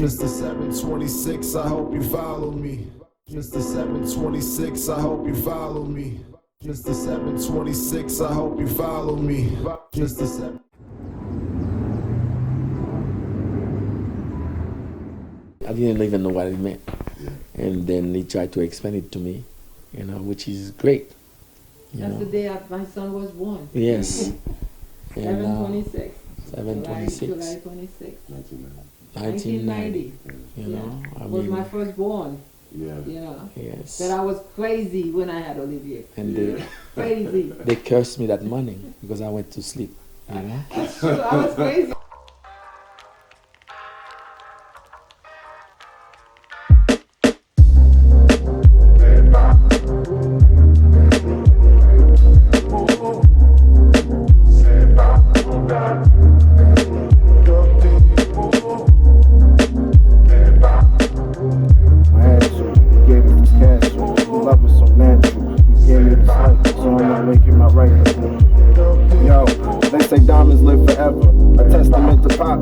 Mr. 726, I hope you follow me. Mr. 726, I hope you follow me. Mr. 726, I hope you follow me. Mr. 7. I didn't even know what it meant. And then he tried to explain it to me, which is great. That's the day my son was born. Yes. 7/26. 7/26. July 26. 1990. Was my firstborn. Yeah. Yes. That I was crazy when I had Olivier. And crazy. They cursed me that morning because I went to sleep. That's true. I was crazy.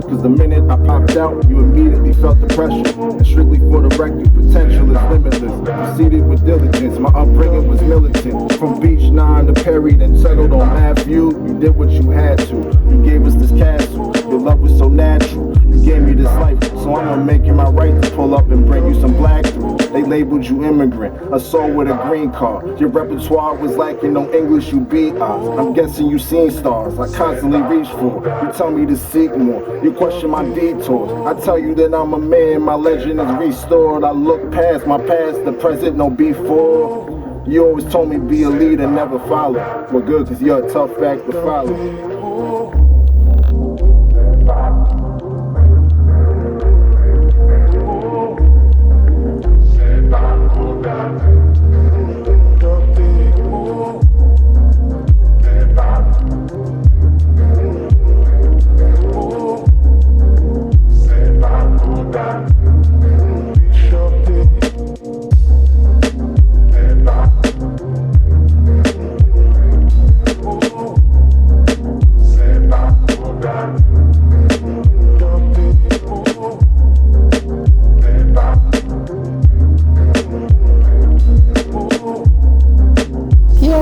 Cause the minute I popped out, you immediately felt the pressure. And strictly for the record, potential is limitless. Proceeded with diligence, my upbringing was militant. From Beach 9 to Perry, then settled on Matthew. You did what you had to, you gave us this castle. Your love was so natural, you gave me this life. So I'm gonna make it my right to pull up and bring you some black through. They labeled you immigrant, a soul with a green card. Your repertoire was lacking no English, you beat odds. I'm guessing you seen stars, I constantly reach for. You tell me to seek more, you question my detours. I tell you that I'm a man, my legend is restored. I look past my past, the present, no before. You always told me be a leader, never follow. Well good, cause you're a tough act to follow.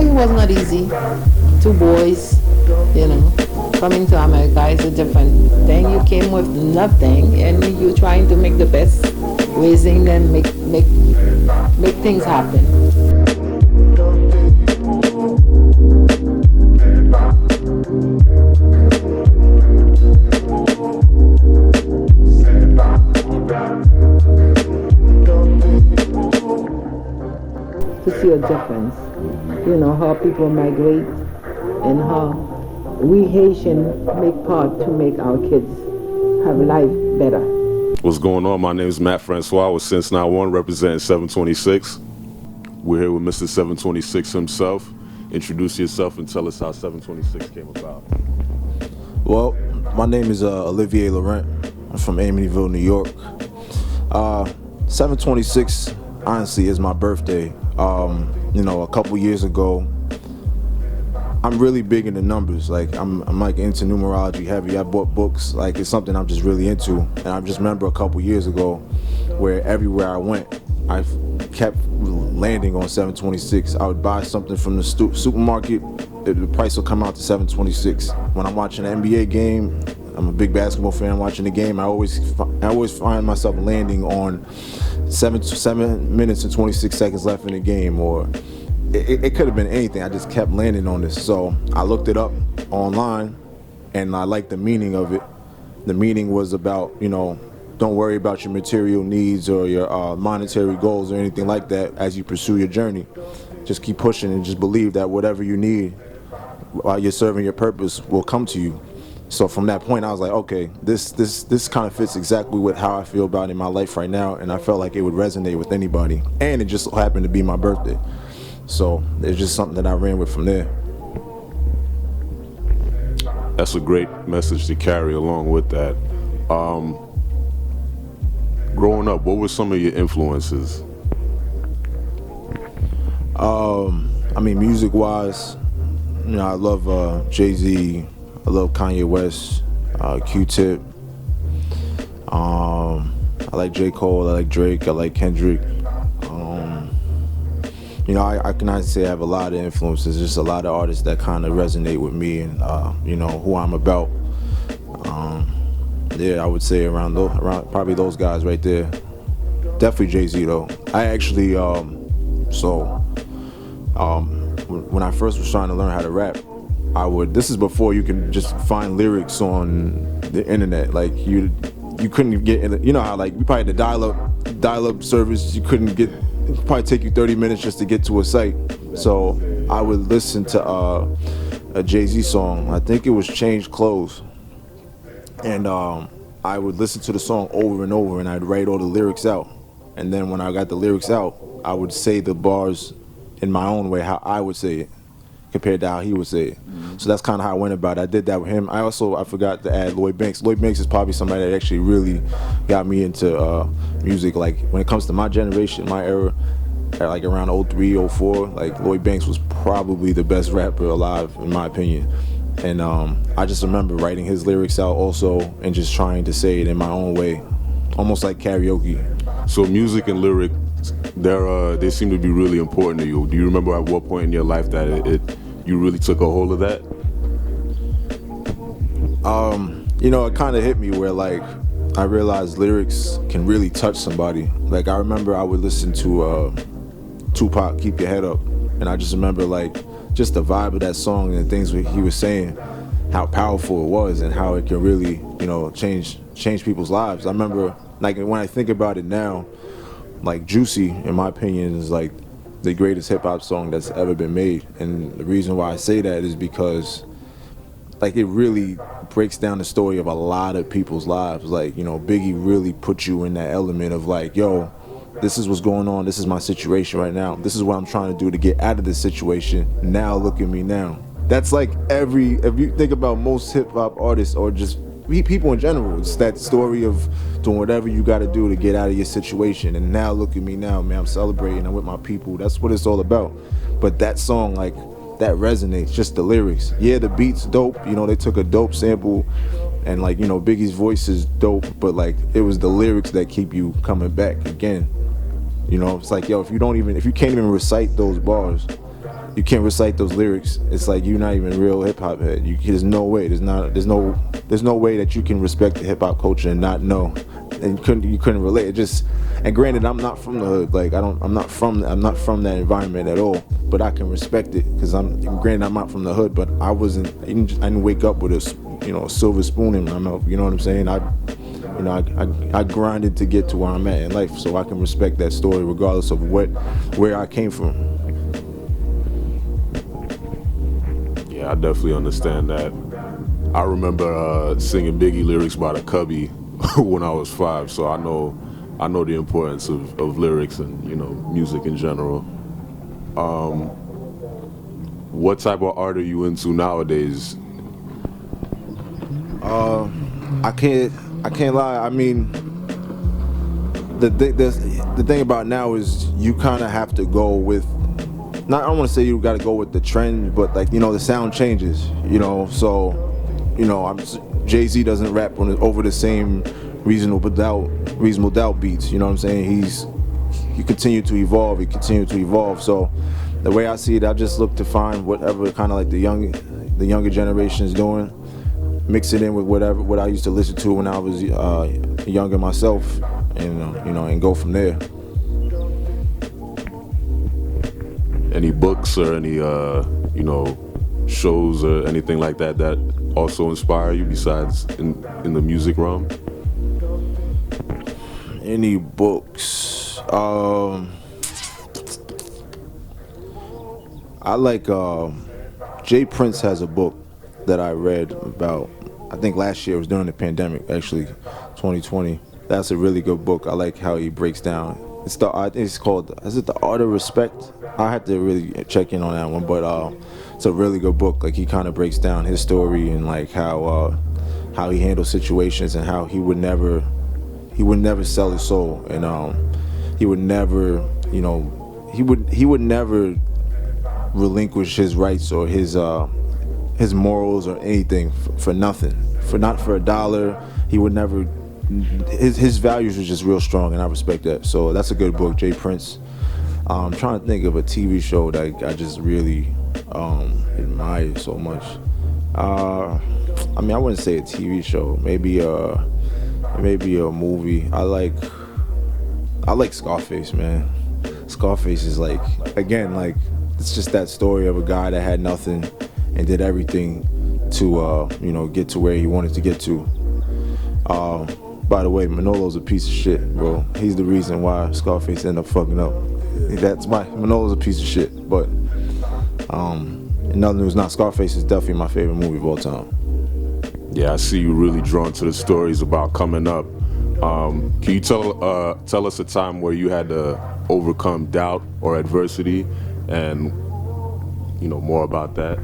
Was not easy. Two boys, coming to America is a different thing. You came with nothing and you're trying to make the best, raising them, make things happen. To see a difference. How people migrate and how we Haitian make part to make our kids have life better. What's going on? My name is Matt Francois with Since 91 representing 726. We're here with Mr. 726 himself. Introduce yourself and tell us how 726 came about. Well, my name is Olivier Laurent. I'm from Amityville, New York. 726 honestly is my birthday. A couple years ago, I'm really big into numbers. Like I'm like into numerology heavy. I bought books. Like it's something I'm just really into. And I just remember a couple years ago, where everywhere I went, I kept landing on 726. I would buy something from the supermarket. The price will come out to 726. When I'm watching an NBA game, I'm a big basketball fan. Watching the game, I always find myself landing on 7 minutes and 26 seconds left in the game, or it could have been anything. I just kept landing on this. So I looked it up online and I liked the meaning of it. The meaning was about, don't worry about your material needs or your monetary goals or anything like that as you pursue your journey. Just keep pushing and just believe that whatever you need while you're serving your purpose will come to you. So from that point, I was like, okay, this kind of fits exactly with how I feel about in my life right now, and I felt like it would resonate with anybody. And it just so happened to be my birthday. So it's just something that I ran with from there. That's a great message to carry along with that. Growing up, what were some of your influences? Music-wise, I love Jay-Z. I love Kanye West, Q-Tip. I I like J. Cole, I like Drake, I like Kendrick. You know, I cannot say I have a lot of influences. Just a lot of artists that kind of resonate with me and you know, who I'm about. Yeah, I would say around probably those guys right there. Definitely Jay-Z though. I actually when I first was trying to learn how to rap, this is before you can just find lyrics on the internet. Like you couldn't get, you know how like we probably had the dial-up service. You couldn't get, it'd probably take you 30 minutes just to get to a site. So I would listen to a Jay-Z song. I think it was Change Clothes. And I would listen to the song over and over, and I'd write all the lyrics out. And then when I got the lyrics out, I would say the bars in my own way, how I would say it, compared to how he would say it. So that's kind of how I went about it. I did that with him. I forgot to add Lloyd Banks. Lloyd Banks is probably somebody that actually really got me into music. Like when it comes to my generation, my era, like around 03, 04, like Lloyd Banks was probably the best rapper alive, in my opinion. And I just remember writing his lyrics out also and just trying to say it in my own way, almost like karaoke. So music and lyric, they seem to be really important to you. Do you remember at what point in your life that you really took a hold of that? You know, it kind of hit me where like I realized lyrics can really touch somebody. Like I remember I would listen to Tupac, Keep Your Head Up, and I just remember like just the vibe of that song and the things he was saying, how powerful it was and how it can really, you know, change people's lives. I remember, like, when I think about it now, like Juicy, in my opinion, is like the greatest hip-hop song that's ever been made. And the reason why I say that is because like it really breaks down the story of a lot of people's lives. Like, you know, Biggie really put you in that element of like, yo, this is what's going on, this is my situation right now, this is what I'm trying to do to get out of this situation, now look at me now. That's like if you think about most hip-hop artists or just people in general, it's that story of doing whatever you got to do to get out of your situation, and now look at me now, man, I'm celebrating, I'm with my people. That's what it's all about. But that song, like, that resonates, just the lyrics. Yeah, the beat's dope, you know, they took a dope sample, and like, you know, Biggie's voice is dope, but like it was the lyrics that keep you coming back again. You know, it's like, yo, if you can't even recite those bars, you can't recite those lyrics, it's like you're not even a real hip hop head. There's no way. There's no way that you can respect the hip hop culture and not know. And you couldn't relate. It just, and granted, I'm not from the hood. Like I'm not from that environment at all. But I can respect it because I'm not from the hood. But I didn't wake up with a silver spoon in my mouth. You know what I'm saying? I grinded to get to where I'm at in life, so I can respect that story regardless of where I came from. Yeah, I definitely understand that. I remember singing Biggie lyrics by the Cubby when I was 5, so I know the importance of lyrics and, you know, music in general. What type of art are you into nowadays? I can't lie. I mean, the thing about now is you kind of have to go with. I don't want to say you got to go with the trend, but like, you know, the sound changes. You know, so, you know, Jay-Z doesn't rap over the same reasonable doubt beats. You know what I'm saying? He continued to evolve. So the way I see it, I just look to find whatever kind of like the younger generation is doing, mix it in with what I used to listen to when I was younger myself, and you know, and go from there. Any books or any you know, shows or anything like that also inspire you besides in the music realm? Any books? I like Jay Prince has a book that I read about, I think last year. It was during the pandemic, actually, 2020. That's a really good book. I like how he breaks down. It's called, is it The Art of Respect? I have to really check in on that one, but it's a really good book. Like, he kind of breaks down his story and like how he handles situations and how he would never sell his soul, and he would never, you know, he would never relinquish his rights or his morals or anything for nothing, not for a dollar. He would never his values were just real strong, and I respect that. So that's a good book, Jay Prince. I'm trying to think of a TV show that I just really admire so much. I mean, I wouldn't say a TV show. Maybe a movie. I like Scarface, man. Scarface is like, again, like, it's just that story of a guy that had nothing and did everything to get to where he wanted to get to. By the way, Manolo's a piece of shit, bro. He's the reason why Scarface ended up fucking up. That's why Manolo's a piece of shit. But in other news, not Scarface is definitely my favorite movie of all time. Yeah, I see you really drawn to the stories about coming up. Can you tell us a time where you had to overcome doubt or adversity, and more about that?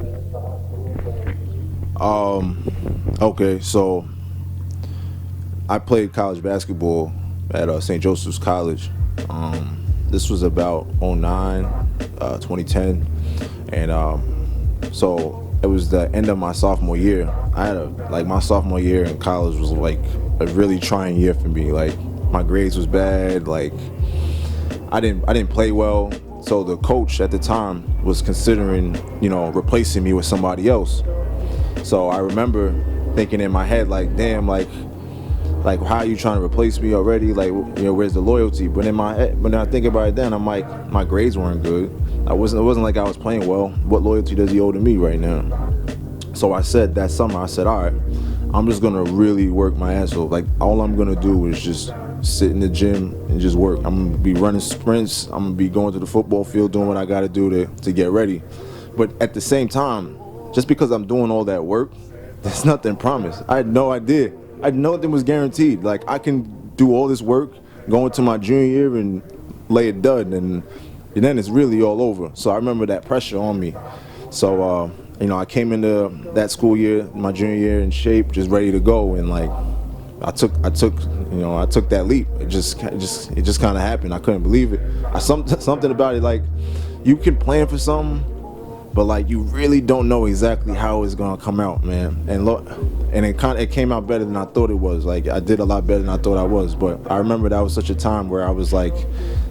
Okay, so I played college basketball at St. Joseph's College. This was about 2010, and so it was the end of my sophomore year. I had my sophomore year in college was like a really trying year for me. Like, my grades was bad. Like, I didn't play well. So the coach at the time was considering, replacing me with somebody else. So I remember thinking in my head, like, damn, like how are you trying to replace me already? Like, where's the loyalty? But in my head, when I think about it, then I'm like, my grades weren't good. It wasn't like I was playing well. What loyalty does he owe to me right now? So I said that summer, all right, I'm just gonna really work my ass off. Like, all I'm gonna do is just sit in the gym and just work. I'm gonna be running sprints. I'm gonna be going to the football field, doing what I gotta do to get ready. But at the same time, just because I'm doing all that work, there's nothing promised. I had no idea. Nothing was guaranteed. Like, I can do all this work, go into my junior year and lay a dud, and then it's really all over. So I remember that pressure on me. So, I came into that school year, my junior year, in shape, just ready to go, and like, I took that leap. It just kind of happened. I couldn't believe it. Something about it, like, you can plan for something, but like, you really don't know exactly how it's gonna come out, man. And look, and it came out better than I thought it was. Like, I did a lot better than I thought I was. But I remember that was such a time where I was like,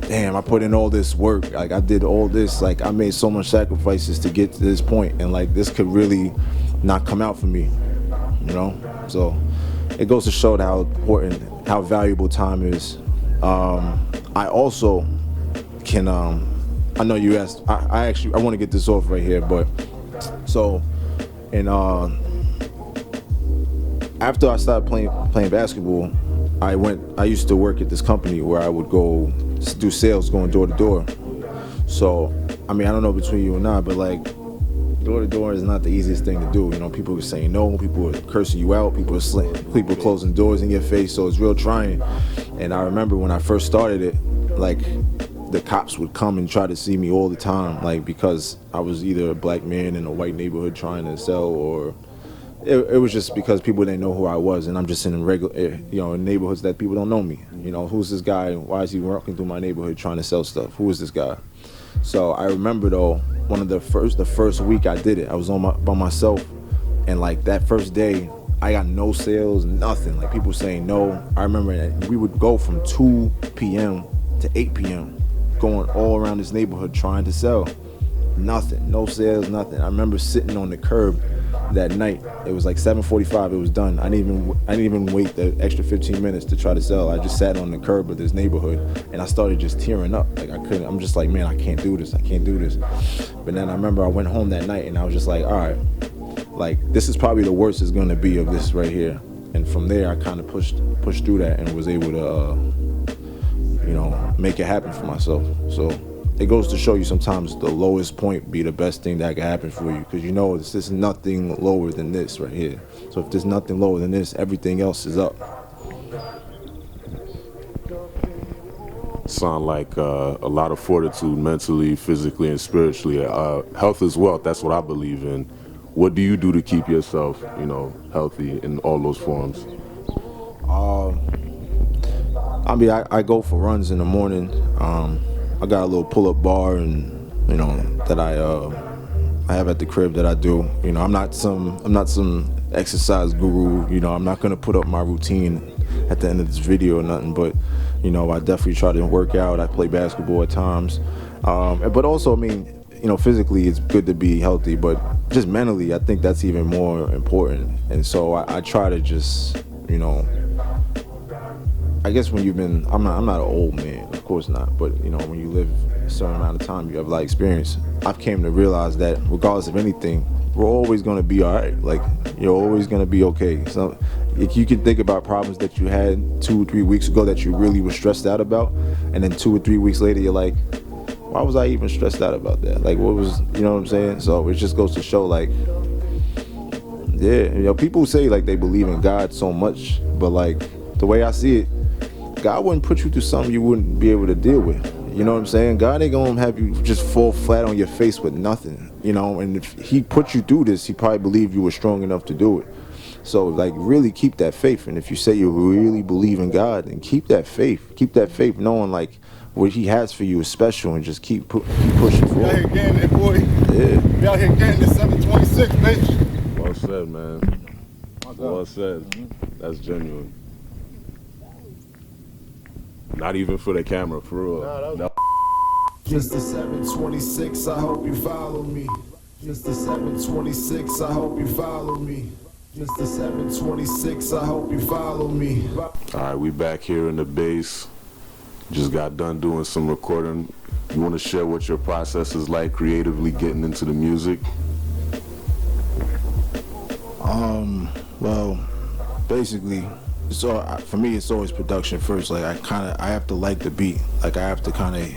damn, I put in all this work. Like, I did all this. Like, I made so much sacrifices to get to this point, and like, this could really not come out for me, So it goes to show how important, how valuable time is. I also can. I know you asked. I want to get this off right here, but so, and after I started playing basketball, I used to work at this company where I would go do sales, going door to door. So, I mean, I don't know between you and I, but like, door to door is not the easiest thing to do. People were saying no, people were cursing you out, people were closing doors in your face. So it's real trying. And I remember when I first started it, like, the cops would come and try to see me all the time, like, because I was either a black man in a white neighborhood trying to sell, or it was just because people didn't know who I was, and I'm just in regular, in neighborhoods that people don't know me. Who's this guy? Why is he walking through my neighborhood trying to sell stuff? Who is this guy? So I remember, though, the first week I did it, I was by myself, and like, that first day, I got no sales, nothing. Like, people saying no. I remember that we would go from 2 p.m. to 8 p.m. going all around this neighborhood trying to sell. Nothing, no sales, nothing. I remember sitting on the curb that night. It was like 7:45. It was done. I didn't even wait the extra 15 minutes to try to sell. I just sat on the curb of this neighborhood, and I started just tearing up. Like, I couldn't. I'm just like, man, I can't do this. I can't do this. But then I remember I went home that night, and I was just like, all right, like, this is probably the worst it's gonna be of this right here. And from there, I kind of pushed through that and was able to, make it happen for myself. So it goes to show you sometimes the lowest point be the best thing that can happen for you, because there's nothing lower than this right here. So if there's nothing lower than this, everything else is up. Sound like a lot of fortitude, mentally, physically, and spiritually. Health is wealth. That's what I believe in. What do you do to keep yourself, healthy in all those forms? I mean, I go for runs in the morning. I got a little pull-up bar, and that I have at the crib that I do. I'm not some exercise guru. I'm not gonna put up my routine at the end of this video or nothing, but you know, I definitely try to work out. I play basketball at times, but also, I mean, you know, physically it's good to be healthy, but just mentally, I think that's even more important. And so I try to just, you know, I guess when you've been, I'm not an old man, of course not, but you know, when you live a certain amount of time, you have a lot of experience. I've came to realize that regardless of anything, we're always going to be all right. Like, you're always going to be okay. So if you can think about problems that you had 2 or 3 weeks ago that you really were stressed out about, and then 2 or 3 weeks later, you're like, why was I even stressed out about that? Like, what was, you know what I'm saying? So it just goes to show, like, yeah, you know, people say like they believe in God so much, but like the way I see it, God wouldn't put you through something you wouldn't be able to deal with. You know what I'm saying? God ain't gonna have you just fall flat on your face with nothing, you know? And if he put you through this, he probably believed you were strong enough to do it. So like, really keep that faith. And if you say you really believe in God, then keep that faith. Keep that faith knowing like what he has for you is special, and just keep pushing forward. We out here getting it, boy. Yeah. We out here getting it, 726, bitch. Well said, man. Well said. That's genuine. Not even for the camera, for real. No. Mr. 726, I hope you follow me. Mr. 726, I hope you follow me. Mr. 726, I hope you follow me. All right, we back here in the base. Just got done doing some recording. You want to share what your process is like creatively getting into the music? Well, basically, for me, it's always production first. Like, I have to like the beat. Like, I have to kind of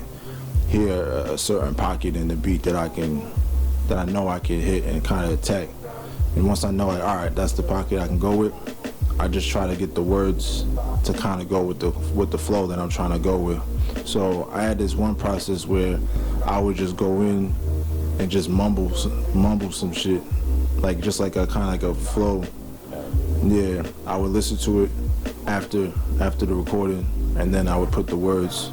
hear a certain pocket in the beat that I know I can hit and kind of attack. And once I know, like, all right, that's the pocket I can go with, I just try to get the words to kind of go with the flow that I'm trying to go with. So I had this one process where I would just go in and just mumble some shit, like just like a kind of like a flow. Yeah, I would listen to it after the recording, and then I would put the words.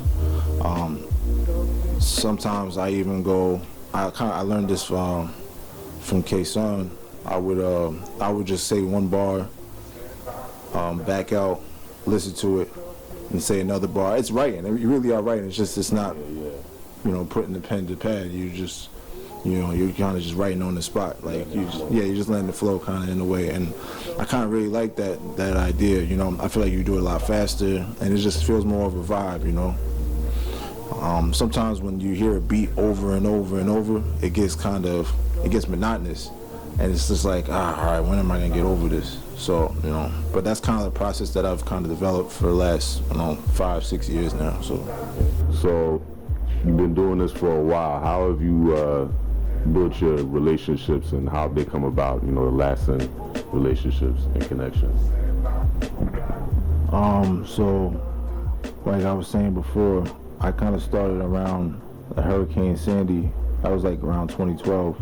Sometimes I even go. I learned this from K-Son. I would just say one bar, back out, listen to it, and say another bar. It's writing. You really are writing. It's not, you know, putting the pen to pad. You just, you know, you're kind of just writing on the spot. Like, you're just letting the flow kind of in a way. And I kind of really like that idea. You know, I feel like you do it a lot faster, and it just feels more of a vibe. You know. Sometimes when you hear a beat over and over and over, it gets monotonous, and it's just like, all right, when am I gonna get over this? So, you know, but that's kind of the process that I've kind of developed for the last, 5-6 years now. So you've been doing this for a while. How have you built your relationships, and how have they come about, you know, lasting relationships and connections? So like I was saying before, I kind of started around Hurricane Sandy. That was like around 2012.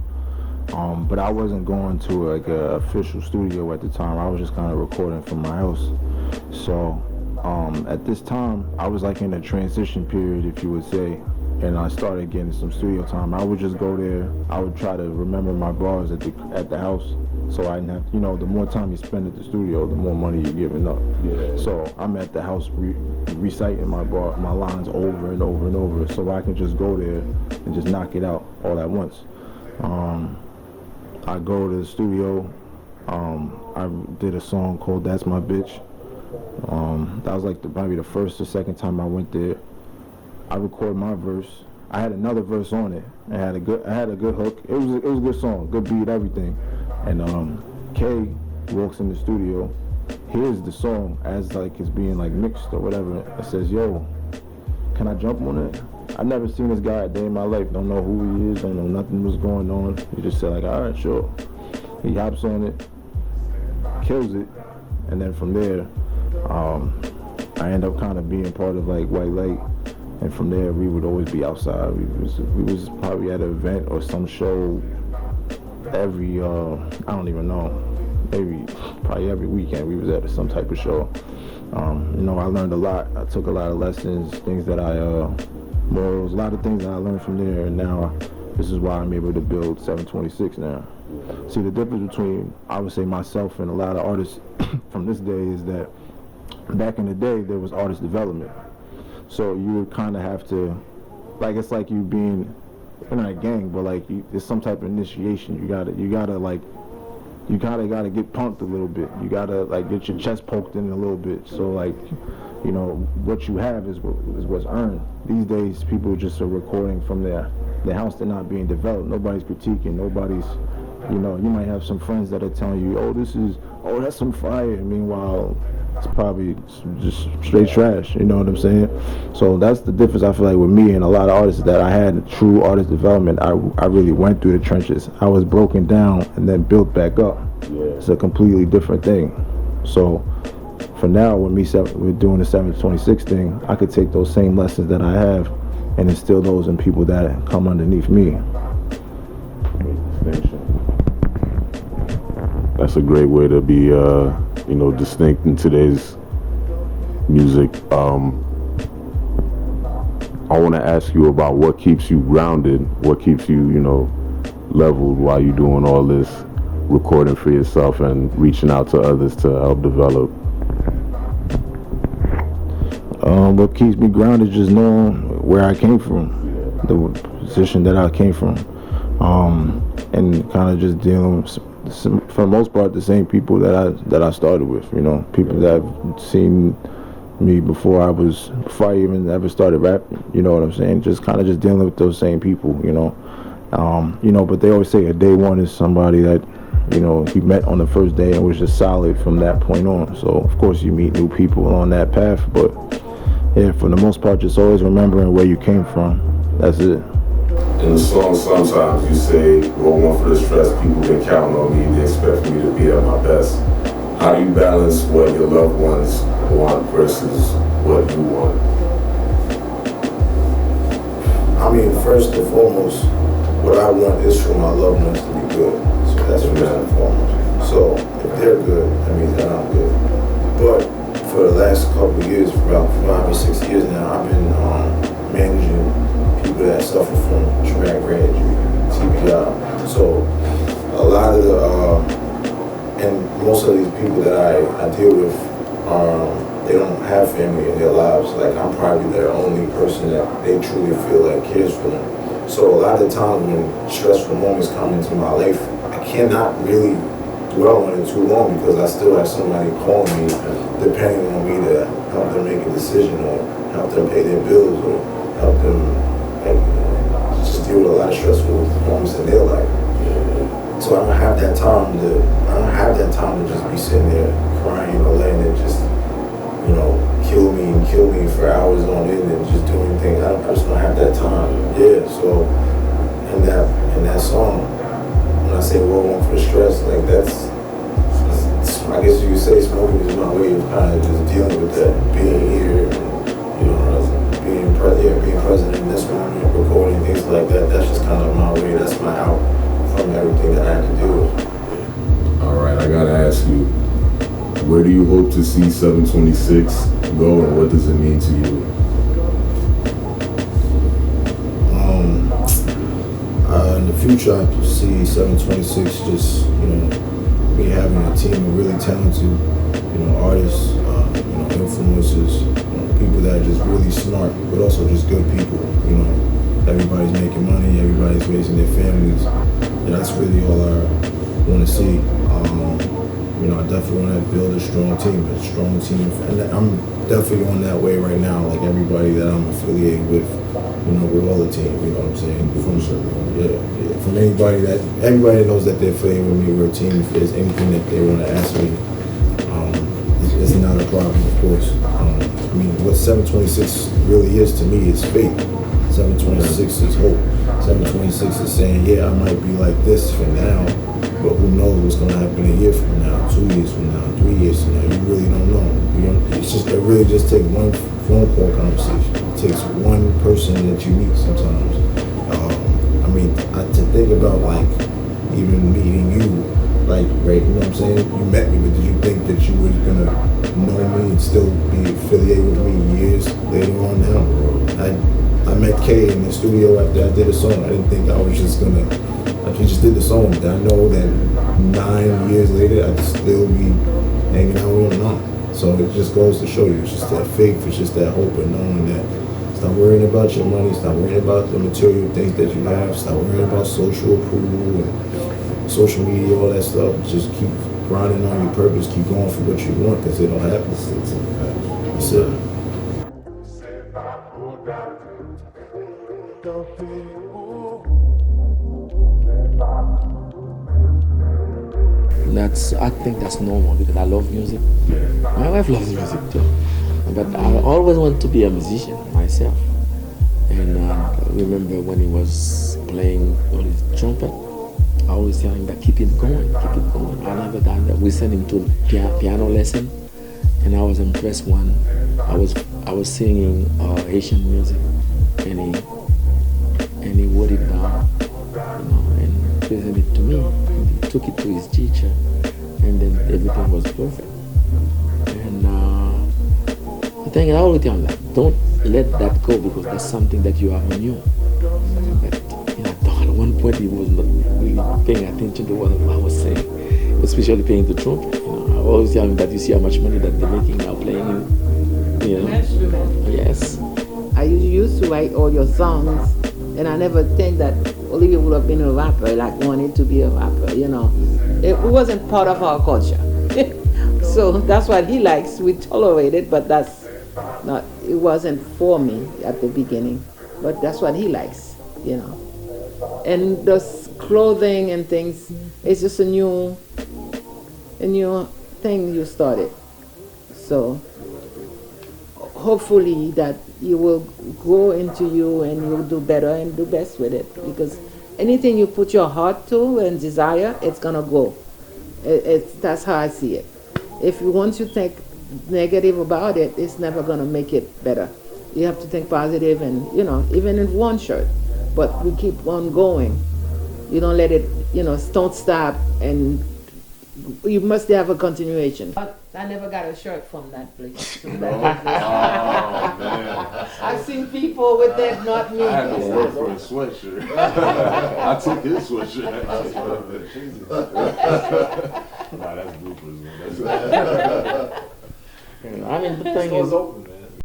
But I wasn't going to like an official studio at the time. I was just kind of recording from my house. So at this time, I was like in a transition period, if you would say, and I started getting some studio time. I would just go there. I would try to remember my bars at the house, so I didn't have, you know, the more time you spend at the studio, the more money you're giving up. Yeah. So I'm at the house reciting my lines over and over and over, so I can just go there and just knock it out all at once. I go to the studio. I did a song called "That's My Bitch." That was like maybe the first or second time I went there. I recorded my verse. I had another verse on it. I had a good hook. It was a good song, good beat, everything. And Kay walks in the studio, hears the song as like it's being like mixed or whatever, and says, "Yo, can I jump on it?" I've never seen this guy a day in my life. Don't know who he is. Don't know nothing was going on. He just said like, "All right, sure." He hops on it, kills it, and then from there, I end up kind of being part of like White Light. And from there, we would always be outside. We was probably at an event or some show every, I don't even know, probably every weekend we was at some type of show. You know, I learned a lot. I took a lot of lessons, things that morals, a lot of things that I learned from there. And now this is why I'm able to build 726 now. See, the difference between, I would say, myself and a lot of artists from this day is that back in the day, there was artist development. So you would kind of have to, like, it's like you being, you're not a gang, but like there's some type of initiation. You gotta get punked a little bit. You gotta like get your chest poked in a little bit. So like, you know, what you have is what's earned. These days, people just are recording from their house. They're not being developed. Nobody's critiquing. Nobody's, you know, you might have some friends that are telling you, oh, that's some fire. Meanwhile, it's probably just straight trash. You know what I'm saying? So that's the difference I feel like with me and a lot of artists, that I had true artist development. I really went through the trenches. I was broken down and then built back up. Yeah. It's a completely different thing. So for now, with me, we're doing the 726 thing, I could take those same lessons that I have and instill those in people that come underneath me. That's a great way to be, you know, distinct in today's music. I want to ask you about what keeps you grounded, what keeps you, you know, leveled while you're doing all this recording for yourself and reaching out to others to help develop. What keeps me grounded is just knowing where I came from, the position that I came from, and kind of just dealing with, for the most part, the same people that I started with. You know, people that have seen me before I even ever started rapping. You know what I'm saying? Just kind of just dealing with those same people. You know, But they always say a day one is somebody that, you know, you met on the first day and was just solid from that point on. So of course you meet new people on that path, but yeah, for the most part, just always remembering where you came from. That's it. In the song, sometimes you say, roll one for the stress, people can count on me, they expect me to be at my best. How do you balance what your loved ones want versus what you want? I mean, first and foremost, what I want is for my loved ones to be good. So that's first and foremost. So if they're good, that means that I'm good. But for the last couple of years, for about 5 or 6 years now, I've been managing people that suffer from traumatic brain injury, TBI. So a lot of and most of these people that I deal with, they don't have family in their lives. Like, I'm probably their only person that they truly feel like cares for them. So a lot of the times when stressful moments come into my life, I cannot really dwell on it too long because I still have somebody calling me, depending on me to help them make a decision or help them pay their bills or help them just deal with a lot of stressful moments in their life. So I don't have that time to just be sitting there crying or letting it just, you know, kill me for hours on end and just doing things. I just don't have that time. Yeah, so in that song, when I say roll one for the stress, like that's, I guess you could say smoking is my way of kind of just dealing with that, being here, you know, being present in this moment, recording things like that. That's just kind of my way. That's my out from everything that I have to do. All right, I gotta ask you, where do you hope to see 726 go, and what does it mean to you? In the future, I see 726 just, you know, me having a team of really talented, you know, artists, you know, influencers, you know, people that are just really smart, but also just good people. You know, everybody's making money, everybody's raising their families. Yeah, that's really all I want to see. You know, I definitely want to build a strong team. And I'm definitely on that way right now. Like everybody that I'm affiliated with, you know, we're all a team. You know what I'm saying? From everybody that knows that they're affiliated with me, we're a team. If there's anything that they want to ask me, it's not a problem, of course. I mean, what 726 really is to me is faith. 726 is hope. 726 is saying, yeah, I might be like this for now, but who knows what's going to happen a year from now, 2 years from now, 3 years from now. You really don't know. It really just takes one phone call conversation. It takes one person that you meet sometimes. I mean, to think about, like, even meeting you, like, right, you know what I'm saying? You met me, but did you think that you were going to know me and still be affiliated with me years later on now? I met Kay in the studio after I did a song. I didn't think I was just gonna, like, he just did the song. I know that 9 years later, I'd still be hanging out with him now. So it just goes to show you, it's just that faith, it's just that hope and knowing that stop worrying about your money, stop worrying about the material things that you have, stop worrying about social approval and social media, all that stuff. Just keep grinding on your purpose, keep going for what you want, because it'll happen. That's it. I think that's normal because I love music. My wife loves music too. But I always wanted to be a musician myself. And I remember when he was playing on his trumpet, I always tell him that keep it going, keep it going. I never done that. We sent him to piano lesson, and I was impressed when I was singing Haitian music, and he wrote it down, and presented it to me. And he took it to his teacher, and then everything was perfect. And the thing I always tell him that don't let that go because that's something that you have on you. But at one point he was not really paying attention to what I was saying, especially playing the trumpet. I always tell him that you see how much money that they're making now playing. Yes. I used to write all your songs, and I never think that Olivia would have been a rapper, like wanted to be a rapper. It wasn't part of our culture. So that's what he likes. We tolerate it, but that's not. It wasn't for me at the beginning, but that's what he likes. And those clothing and things, it's just a new thing you started. So hopefully that you will grow into you and you'll do better and do best with it, because anything you put your heart to and desire, it's gonna go. That's how I see it. If you want to think negative about it, it's never gonna make it better. You have to think positive, and even in one shirt, but we keep on going. You don't let it, don't stop, and you must have a continuation. I never got a shirt from that place. Oh, man. I've seen people with that, not me. I had to work for a sweatshirt. I took his sweatshirt. Nah, that's bloopers, man. The thing is,